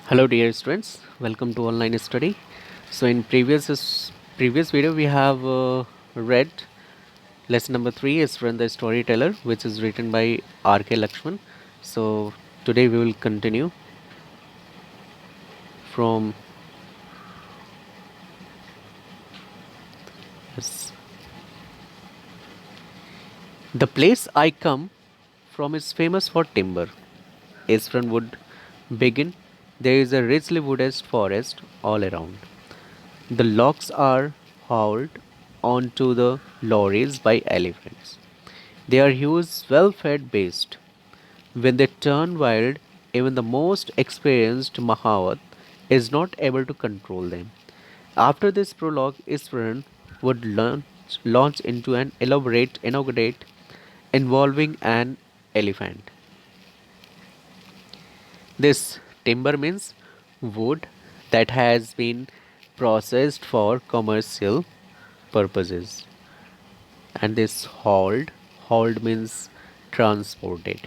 Hello dear students, welcome to online study. So in previous video we have read lesson number 3 is from the storyteller, which is written by R.K. Lakshman. So today we will continue from yes. The place I come from is famous for timber. Isfran would begin. There is a richly wooded forest all around. The logs are hauled onto the lorries by elephants. They are huge, well fed beasts. When they turn wild, even the most experienced Mahawat is not able to control them. After this prologue, Iswaran would launch into an elaborate inaugurate involving an elephant. This timber means wood that has been processed for commercial purposes. And this hauled means transported.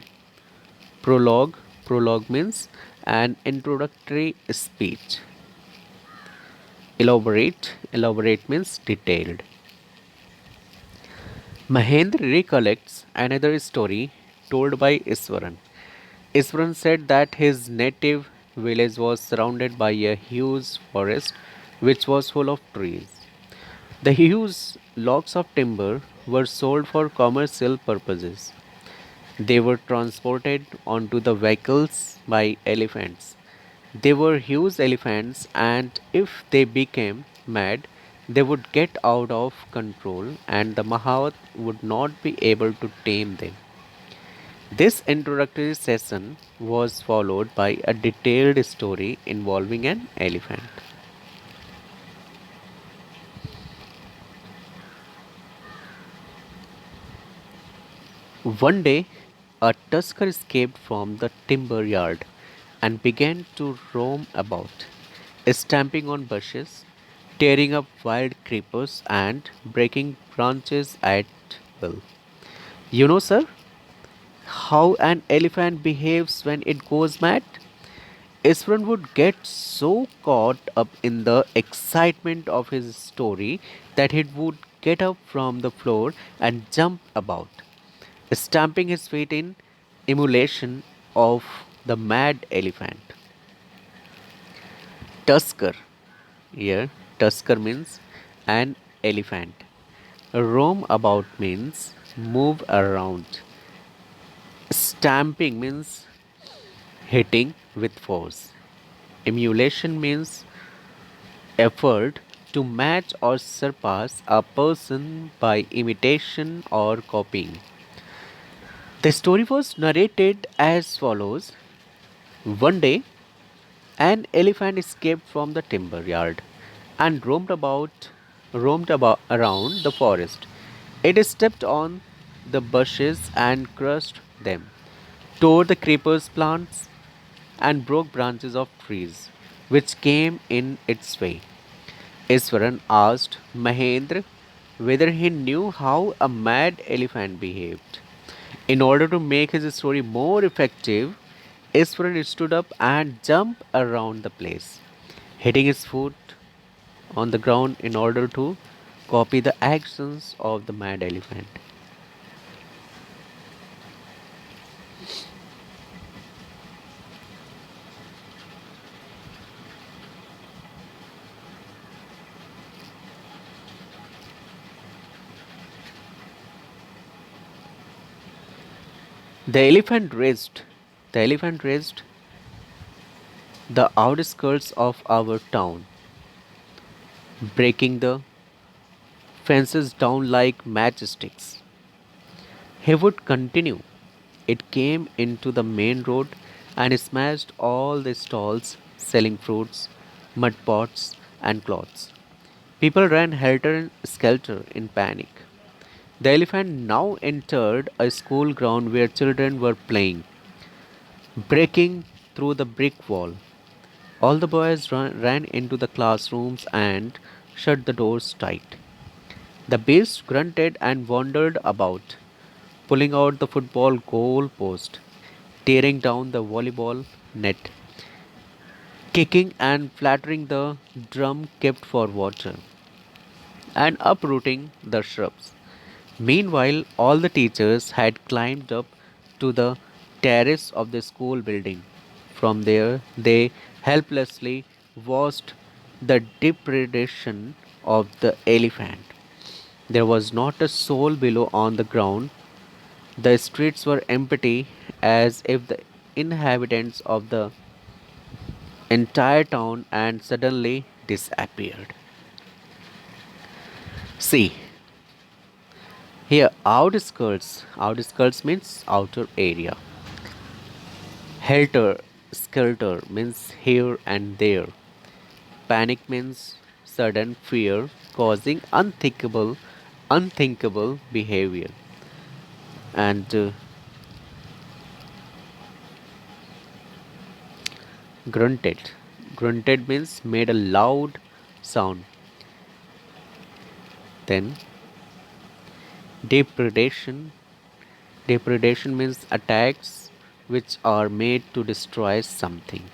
Prologue means an introductory speech. Elaborate means detailed. Mahendra recollects another story told by Iswaran. Iswaran said that his native village was surrounded by a huge forest which was full of trees. The huge logs of timber were sold for commercial purposes. They were transported onto the vehicles by elephants. They were huge elephants, and if they became mad, they would get out of control, and the Mahat would not be able to tame them. This introductory session was followed by a detailed story involving an elephant. One day, a tusker escaped from the timber yard and began to roam about, stamping on bushes, tearing up wild creepers, and breaking branches at will. You know, sir, how an elephant behaves when it goes mad? Isran would get so caught up in the excitement of his story that he would get up from the floor and jump about, stamping his feet in emulation of the mad elephant. Tusker. Here, Tusker means an elephant. Roam about means move around. Stamping means hitting with force. Emulation means effort to match or surpass a person by imitation or copying. The story was narrated as follows. One day, an elephant escaped from the timber yard and roamed about around the forest. It stepped on the bushes and crushed them, tore the creepers plants and broke branches of trees which came in its way. Iswaran asked Mahendra whether he knew how a mad elephant behaved. In order to make his story more effective, Iswaran stood up and jumped around the place, hitting his foot on the ground in order to copy the actions of the mad elephant. The elephant raced. The elephant raced the outskirts of our town, breaking the fences down like matchsticks. He would continue. It came into the main road and smashed all the stalls selling fruits, mud pots, and cloths. People ran helter skelter in panic. The elephant now entered a school ground where children were playing, breaking through the brick wall. All the boys ran into the classrooms and shut the doors tight. The beast grunted and wandered about, pulling out the football goal post, tearing down the volleyball net, kicking and flattering the drum kept for water, and uprooting the shrubs. Meanwhile, all the teachers had climbed up to the terrace of the school building. From there, they helplessly watched the depredation of the elephant. There was not a soul below on the ground. The streets were empty as if the inhabitants of the entire town and suddenly disappeared. See, here outskirts means outer area. Helter skelter means here and there. Panic means sudden fear causing unthinkable behavior. And grunted. Grunted means made a loud sound. Then depredation. Depredation means attacks which are made to destroy something.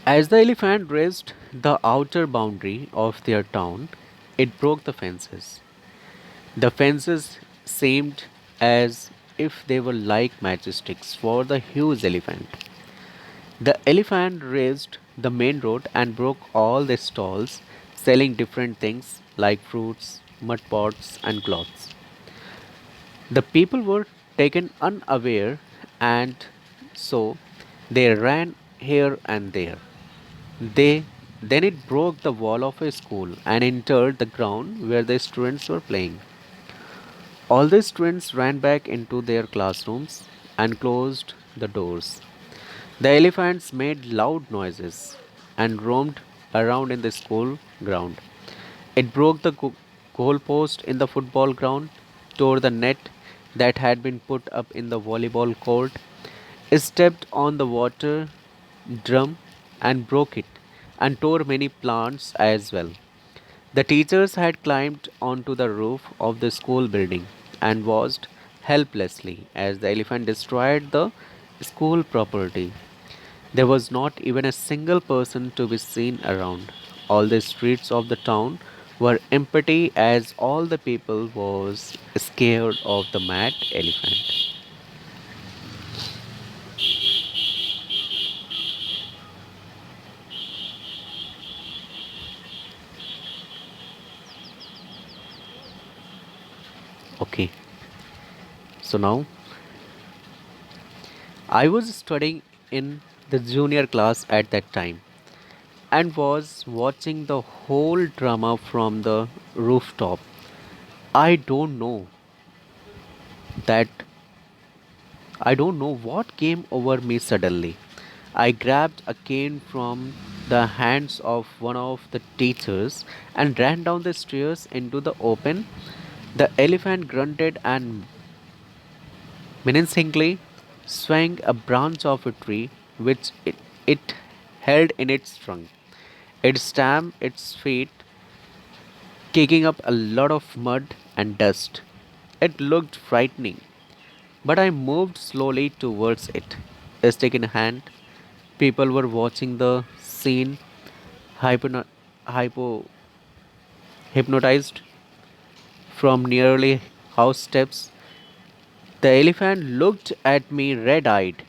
As the elephant reached the outer boundary of their town, it broke the fences. The fences seemed as if they were like matchsticks for the huge elephant. The elephant reached the main road and broke all the stalls selling different things like fruits, mud pots, and clothes. The people were taken unaware and so they ran here and there. They then it broke the wall of a school and entered the ground where the students were playing. All the students ran back into their classrooms and closed the doors. The elephants made loud noises and roamed around in the school ground. It broke the goalpost in the football ground, tore the net that had been put up in the volleyball court, stepped on the water drum and broke it, and tore many plants as well. The teachers had climbed onto the roof of the school building and watched helplessly as the elephant destroyed the school property. There was not even a single person to be seen around. All the streets of the town were empty as all the people was scared of the mad elephant. Okay, so now I was studying in the junior class at that time and was watching the whole drama from the rooftop. I don't know that I don't know what came over me suddenly. I grabbed a cane from the hands of one of the teachers and ran down the stairs into the open. The elephant grunted and menacingly swung a branch of a tree which it held in its trunk. It stamped its feet, kicking up a lot of mud and dust. It looked frightening, but I moved slowly towards it, stick in hand. People were watching the scene, hypno- hypo- hypnotized from nearly house steps. The elephant looked at me red eyed,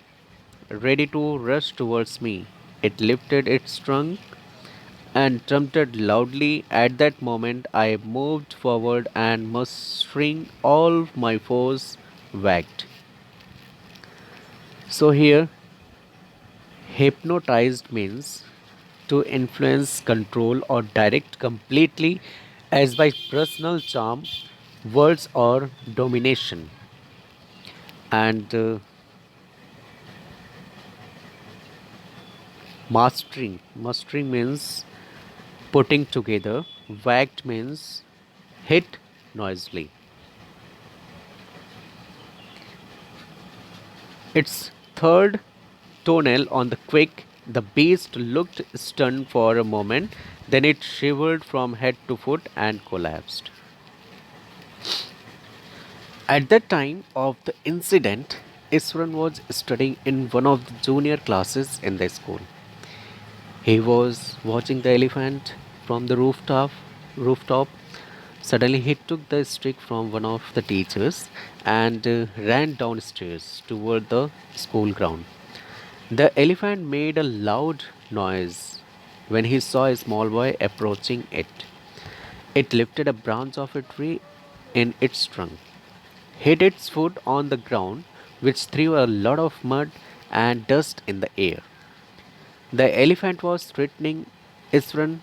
ready to rush towards me. It lifted its trunk and trumpeted loudly. At that moment, I moved forward and mustering all my force, wagged. So, here, hypnotized means to influence, control, or direct completely as by personal charm, words, or domination. And mastering means putting together, whacked means hit noisily. Its third toenail on the quick, the beast looked stunned for a moment, then it shivered from head to foot and collapsed. At the time of the incident, Iswaran was studying in one of the junior classes in the school. He was watching the elephant from the rooftop. Suddenly, he took the stick from one of the teachers and ran downstairs toward the school ground. The elephant made a loud noise when he saw a small boy approaching it. It lifted a branch of a tree in its trunk, hit its foot on the ground, which threw a lot of mud and dust in the air. The elephant was threatening Isran,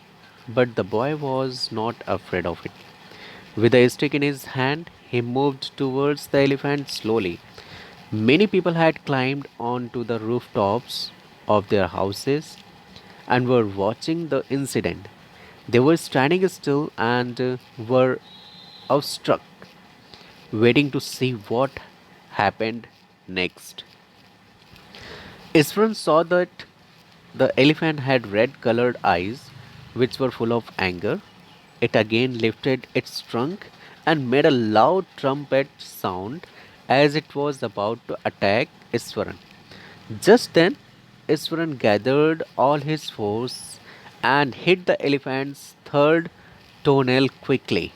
but the boy was not afraid of it. With a stick in his hand, he moved towards the elephant slowly. Many people had climbed onto the rooftops of their houses and were watching the incident. They were standing still and were awestruck, waiting to see what happened next. Isran saw that the elephant had red colored eyes, which were full of anger. It again lifted its trunk and made a loud trumpet sound as it was about to attack Iswaran. Just then, Iswaran gathered all his force and hit the elephant's third toenail quickly.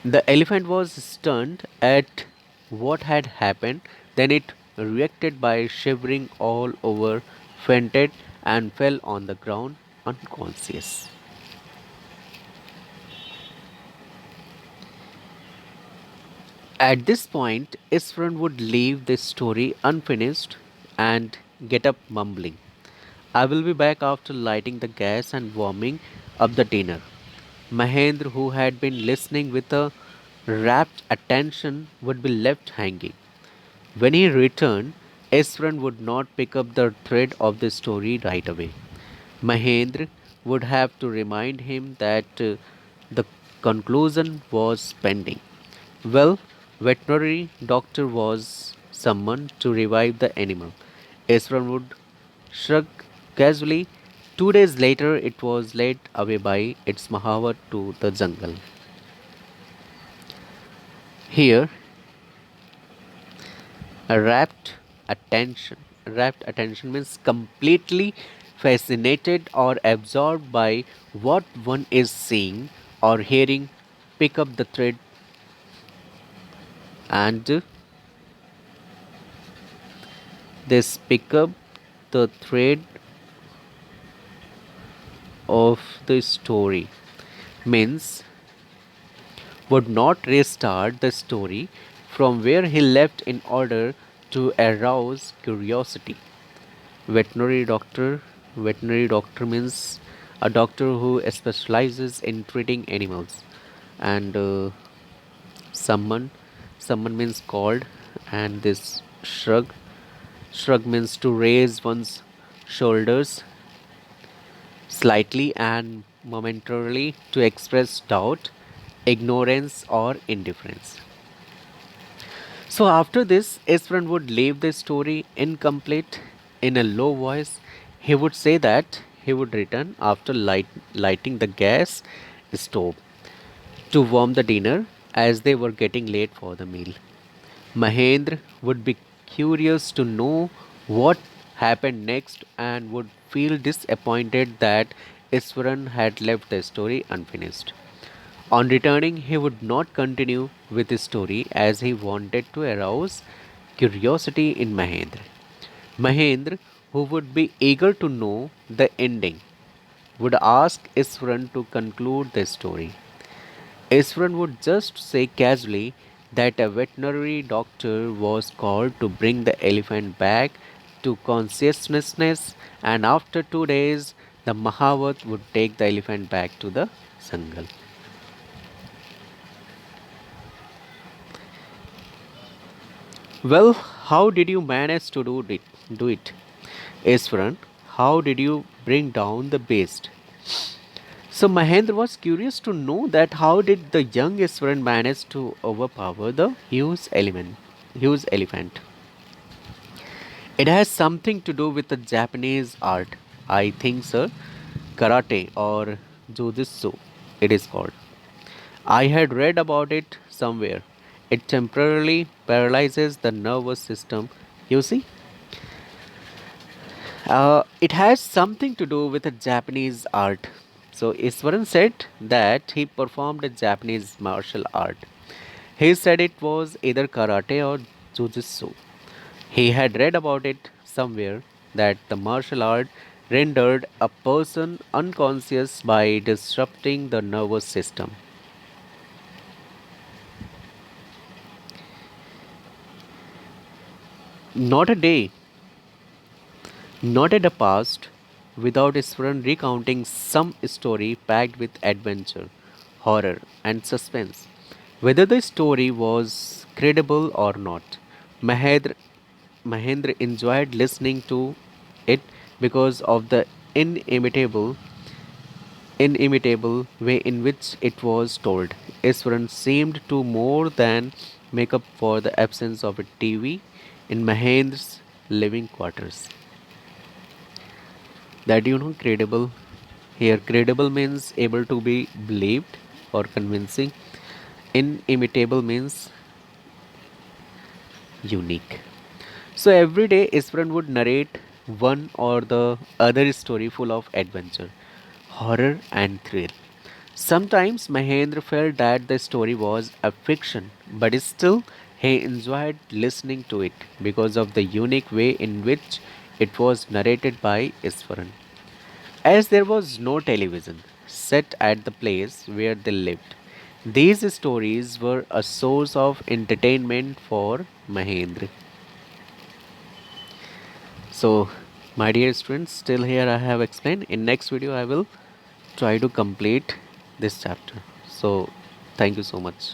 The elephant was stunned at what had happened. Then it reacted by shivering all over, fainted, and fell on the ground unconscious. At this point, Isfran would leave this story unfinished and get up mumbling, I will be back after lighting the gas and warming up the dinner. Mahendra, who had been listening with a rapt attention, would be left hanging. When he returned, Isfran would not pick up the thread of the story right away. Mahendra would have to remind him that the conclusion was pending. Well, veterinary doctor was summoned to revive the animal. Isfran would shrug casually. 2 days later, it was led away by its Mahavat to the jungle. Here, a rapt attention means completely fascinated or absorbed by what one is seeing or hearing. Pick up the thread and this pick up the thread of the story means would not restart the story from where he left in order to arouse curiosity. Veterinary doctor. Veterinary doctor means a doctor who specializes in treating animals. And summon. Summon means called. And this shrug. Shrug means to raise one's shoulders slightly and momentarily to express doubt, ignorance, or indifference. So after this, Isfran would leave the story incomplete in a low voice. He would say that he would return after lighting the gas stove to warm the dinner as they were getting late for the meal. Mahendra would be curious to know what happened next and would feel disappointed that Iswaran had left the story unfinished. On returning, he would not continue with his story as he wanted to arouse curiosity in Mahendra. Mahendra, who would be eager to know the ending, would ask Iswaran to conclude the story. Iswaran would just say casually that a veterinary doctor was called to bring the elephant back to consciousness, and after 2 days, the Mahavat would take the elephant back to the jungle. Well, how did you manage to Do it, Iswaran. How did you bring down the beast? So Mahendra was curious to know that how did the young Iswaran manage to overpower the huge elephant. It has something to do with the Japanese art, I think, sir, karate or jujutsu. It is called. I had read about it somewhere. It temporarily paralyzes the nervous system. You see, it has something to do with a Japanese art. So Iswaran said that he performed a Japanese martial art. He said it was either karate or jujitsu. He had read about it somewhere that the martial art rendered a person unconscious by disrupting the nervous system. Not a day, not at a past, without Iswaran recounting some story packed with adventure, horror, and suspense. Whether the story was credible or not, Mahendra, Mahendra enjoyed listening to it because of the inimitable inimitable way in which it was told. Iswaran seemed to more than make up for the absence of a TV in Mahendra's living quarters. That credible. Here, credible means able to be believed or convincing. Inimitable means unique. So every day, Iswaran would narrate one or the other story full of adventure, horror, and thrill. Sometimes Mahendra felt that the story was a fiction, but still he enjoyed listening to it because of the unique way in which it was narrated by Iswaran. As there was no television set at the place where they lived, these stories were a source of entertainment for Mahendra. So, my dear students, still here I have explained. In next video, I will try to complete this chapter. So, thank you so much.